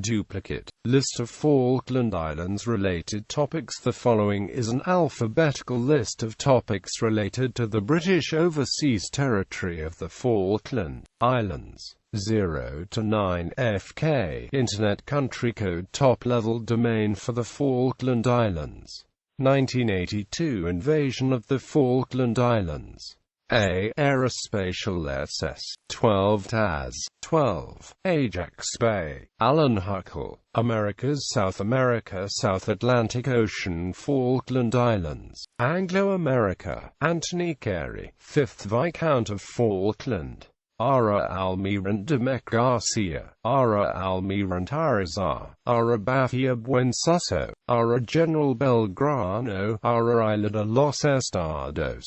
Duplicate. List of Falkland Islands-related topics. The following is an alphabetical list of topics related to the British overseas territory of the Falkland Islands. 0 to 9 FK. Internet country code. Top-level domain for the Falkland Islands. 1982 invasion of the Falkland Islands. A. Aerospatial SS. 12 TAS. 12. Ajax Bay. Alan Huckle. Americas. South America, South Atlantic Ocean, Falkland Islands. Anglo-America. Anthony Carey. 5th Viscount of Falkland. Ara Almirante de Mec Garcia, Ara Almirante Arizar, Ara Bafia Buensuso, Ara General Belgrano, Ara Isla de los Estados,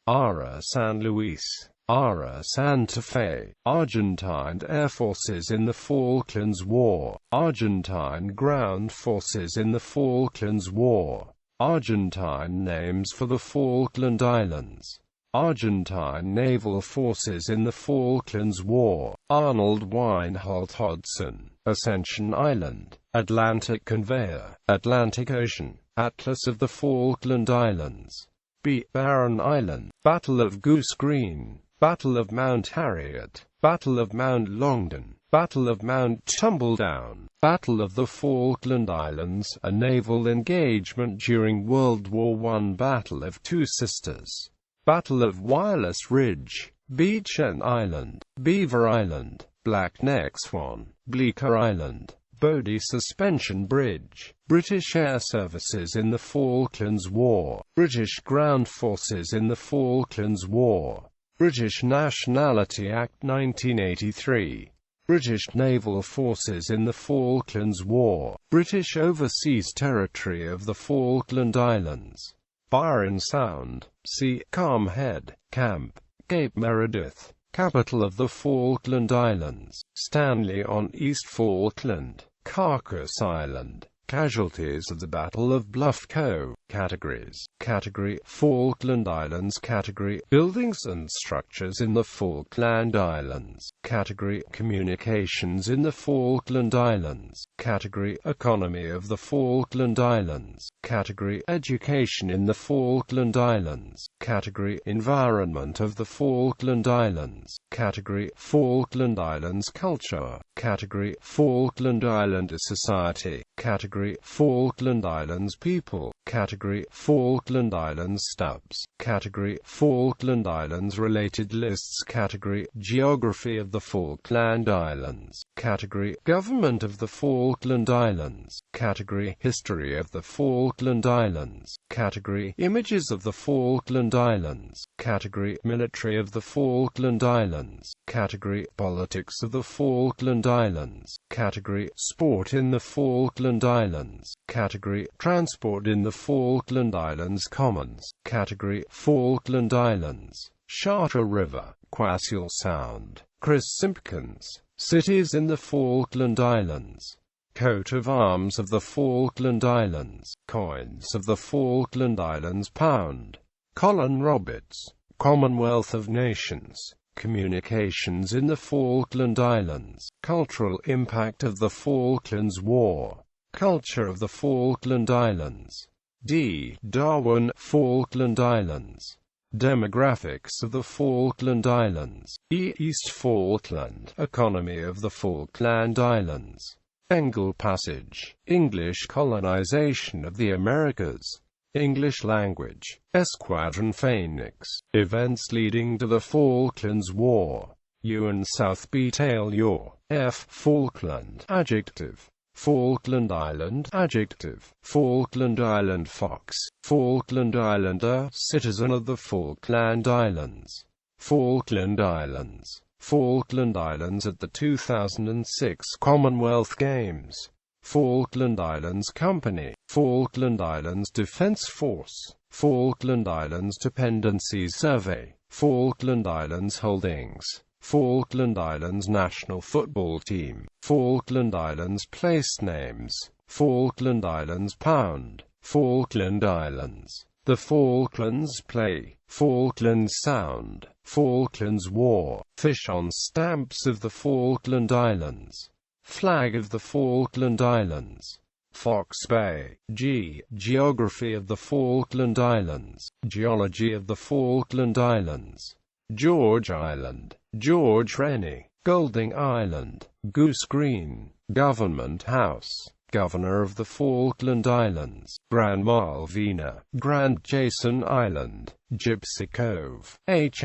Ara San Luis, Ara Santa Fe. Argentine Air Forces in the Falklands War, Argentine Ground Forces in the Falklands War, Argentine names for the Falkland Islands. Argentine Naval Forces in the Falklands War, Arnold Weinhold Hodson, Ascension Island, Atlantic Conveyor, Atlantic Ocean, Atlas of the Falkland Islands. B. Barren Island, Battle of Goose Green, Battle of Mount Harriet, Battle of Mount Longdon, Battle of Mount Tumbledown, Battle of the Falkland Islands, a naval engagement during World War I. Battle of Two Sisters. Battle of Wireless Ridge, Beechen Island, Beaver Island, Black Neck Swan, Bleaker Island, Bodie Suspension Bridge. British Air Services in the Falklands War, British Ground Forces in the Falklands War, British Nationality Act 1983, British Naval Forces in the Falklands War, British Overseas Territory of the Falkland Islands. Byron Sound, Sea Calm Head, Camp, Cape Meredith, capital of the Falkland Islands. Stanley on East Falkland, Carcass Island. Casualties of the Battle of Bluff Cove. Categories. Category: Falkland Islands. Category: Buildings and structures in the Falkland Islands. Category: Communications in the Falkland Islands. Category: Economy of the Falkland Islands. Category: Education in the Falkland Islands. Category: Environment of the Falkland Islands. Category: Falkland Islands culture. Category: Falkland Islander society. Category: Falkland Islands people. Category: Falkland Islands stubs. Category: Falkland Islands-related lists. Category: Geography of the Falkland Islands. Category: Government of the Falkland Islands. Category: History of the Falkland Islands. Category: Images of the Falkland Islands. Category: Military of the Falkland Islands. Category: Politics of the Falkland Islands. Category: Sport in the Falkland Islands. Category: Transport in the Falkland Islands Commons. Category: Falkland Islands. Charter River, Quasiel Sound, Chris Simpkins. Cities in the Falkland Islands. Coat of Arms of the Falkland Islands. Coins of the Falkland Islands Pound. Colin Roberts. Commonwealth of Nations. Communications in the Falkland Islands. Cultural impact of the Falklands War. Culture of the Falkland Islands. D. Darwin, Falkland Islands. Demographics of the Falkland Islands. E. East Falkland. Economy of the Falkland Islands. Bengal Passage. English colonization of the Americas. English language. Esquadron Phoenix. Events leading to the Falklands War. UN South Betail Your. F. Falkland. Adjective. Falkland Island. Adjective. Falkland Island Fox. Falkland Islander. Citizen of the Falkland Islands. Falkland Islands. Falkland Islands at the 2006 Commonwealth Games. Falkland Islands Company. Falkland Islands Defense Force. Falkland Islands Dependencies Survey. Falkland Islands Holdings. Falkland Islands National Football Team. Falkland Islands Place Names. Falkland Islands Pound. Falkland Islands. The Falklands Play. Falklands Sound. Falklands War. Fish on stamps of the Falkland Islands. Flag of the Falkland Islands. Fox Bay. G. Geography of the Falkland Islands. Geology of the Falkland Islands. George Island. George Rennie. Golding Island. Goose Green. Government House. Governor of the Falkland Islands. Grand Malvina. Grand Jason Island. Gypsy Cove. H.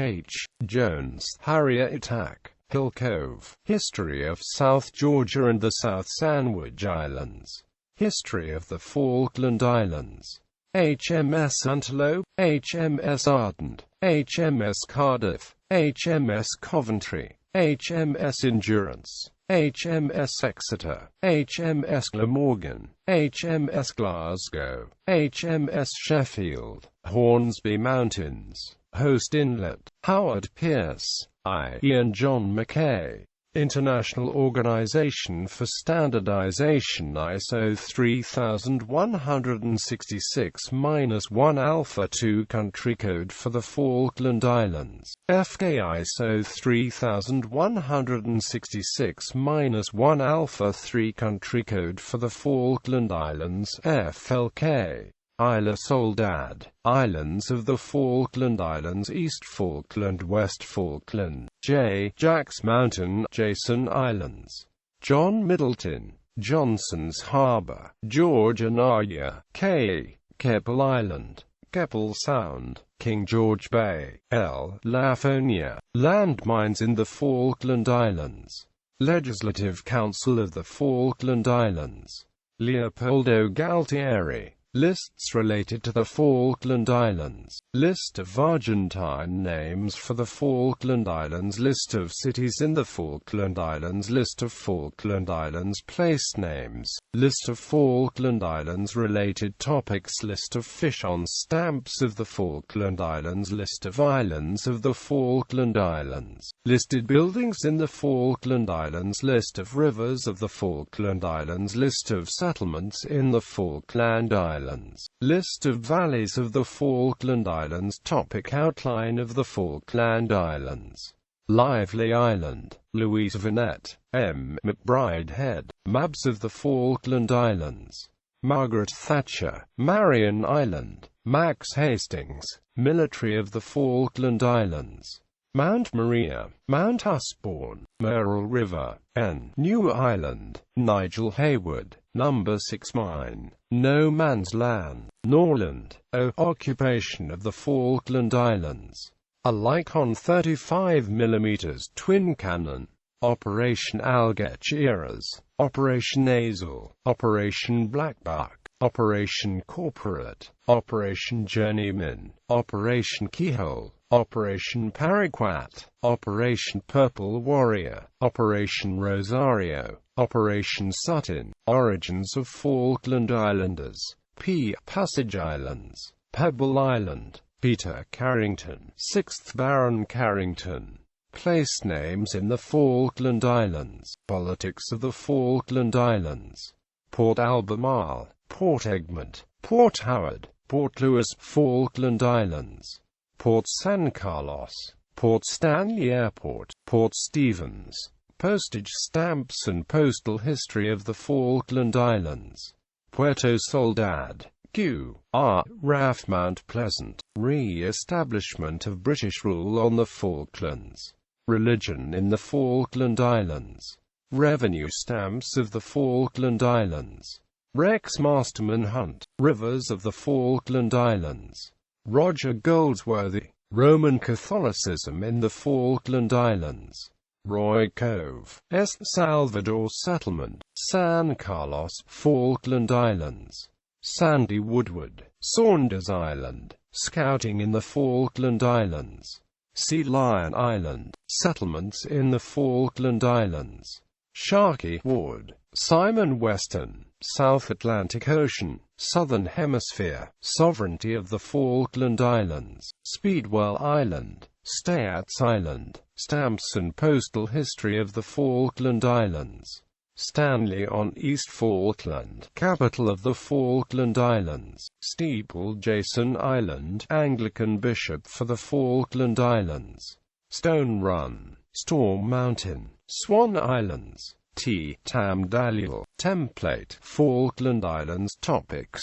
Jones. Harrier Attack. Hill Cove. History of South Georgia and the South Sandwich Islands. History of the Falkland Islands. HMS Antelope. HMS Ardent. HMS Cardiff. HMS Coventry. HMS Endurance. HMS Exeter. HMS Glamorgan. HMS Glasgow. HMS Sheffield. Hornsby Mountains. Host Inlet. Howard Pierce. Ian John Mackay. International Organization for Standardization ISO 3166-1 Alpha 2 Country Code for the Falkland Islands. FK ISO 3166-1 Alpha 3 Country Code for the Falkland Islands. FLK. Isla Soledad, Islands of the Falkland Islands, East Falkland, West Falkland. J. Jack's Mountain, Jason Islands. John Middleton, Johnson's Harbour, George Anaya. K. Keppel Island, Keppel Sound, King George Bay. L. Lafonia, landmines in the Falkland Islands. Legislative Council of the Falkland Islands. Leopoldo Galtieri. Lists related to the Falkland Islands. List of Argentine names for the Falkland Islands. List of cities in the Falkland Islands. List of Falkland Islands place names. List of Falkland Islands-related topics. List of fish on stamps of the Falkland Islands. List of islands of the Falkland Islands. Listed buildings in the Falkland Islands. List of rivers of the Falkland Islands. List of settlements in the Falkland Islands. List of valleys of the Falkland Islands. Topic outline of the Falkland Islands. Lively Island. Louise Vanette. M. McBride Head. Maps of the Falkland Islands. Margaret Thatcher. Marion Island. Max Hastings. Military of the Falkland Islands. Mount Maria, Mount Usborne, Merle River, N. New Island, Nigel Hayward, Number 6 Mine, No Man's Land, Norland, O. Occupation of the Falkland Islands. A Lycon 35mm twin cannon. Operation Algeciras, Operation Azul, Operation Blackbuck, Operation Corporate, Operation Journeyman, Operation Keyhole, Operation Paraquat, Operation Purple Warrior, Operation Rosario, Operation Sutton. Origins of Falkland Islanders. P. Passage Islands, Pebble Island, Peter Carrington, 6th Baron Carrington. Place names in the Falkland Islands. Politics of the Falkland Islands. Port Albemarle, Port Egmont, Port Howard, Port Louis. Falkland Islands. Port San Carlos, Port Stanley Airport, Port Stevens. Postage stamps and postal history of the Falkland Islands. Puerto Soledad, Q.R. RAF Mount Pleasant. Re-establishment of British rule on the Falklands. Religion in the Falkland Islands. Revenue stamps of the Falkland Islands. Rex Masterman Hunt. Rivers of the Falkland Islands. Roger Goldsworthy. Roman Catholicism in the Falkland Islands. Roy Cove. S. Salvador Settlement. San Carlos, Falkland Islands. Sandy Woodward. Saunders Island. Scouting in the Falkland Islands. Sea Lion Island. Settlements in the Falkland Islands. Sharkey Ward. Simon Weston. South Atlantic Ocean, Southern Hemisphere. Sovereignty of the Falkland Islands. Speedwell Island. Stayats Island. Stamps and postal history of the Falkland Islands. Stanley on East Falkland, capital of the Falkland Islands. Steeple Jason Island, Anglican bishop for the Falkland Islands. Stone Run, Storm Mountain, Swan Islands. T. Tamdalil. Template. Falkland Islands topics.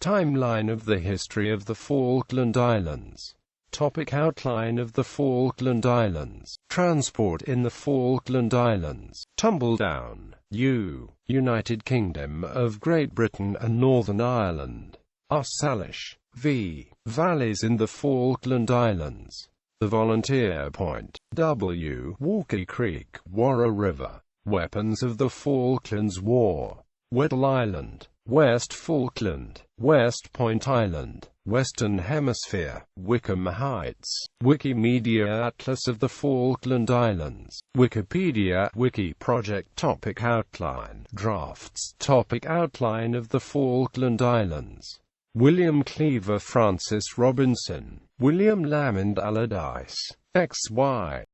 Timeline of the history of the Falkland Islands. Topic: outline of the Falkland Islands. Transport in the Falkland Islands. Tumbledown. United Kingdom of Great Britain and Northern Ireland. R. Salish. V. Valleys in the Falkland Islands. The Volunteer Point. W. Walker Creek, Warra River. Weapons of the Falklands War. Weddell Island, West Falkland, West Point Island, Western Hemisphere, Wickham Heights. Wikimedia Atlas of the Falkland Islands. Wikipedia Wiki Project. Topic: outline. Drafts. Topic: outline of the Falkland Islands. William Cleaver, Francis Robinson, William Lamond Allardyce, XY.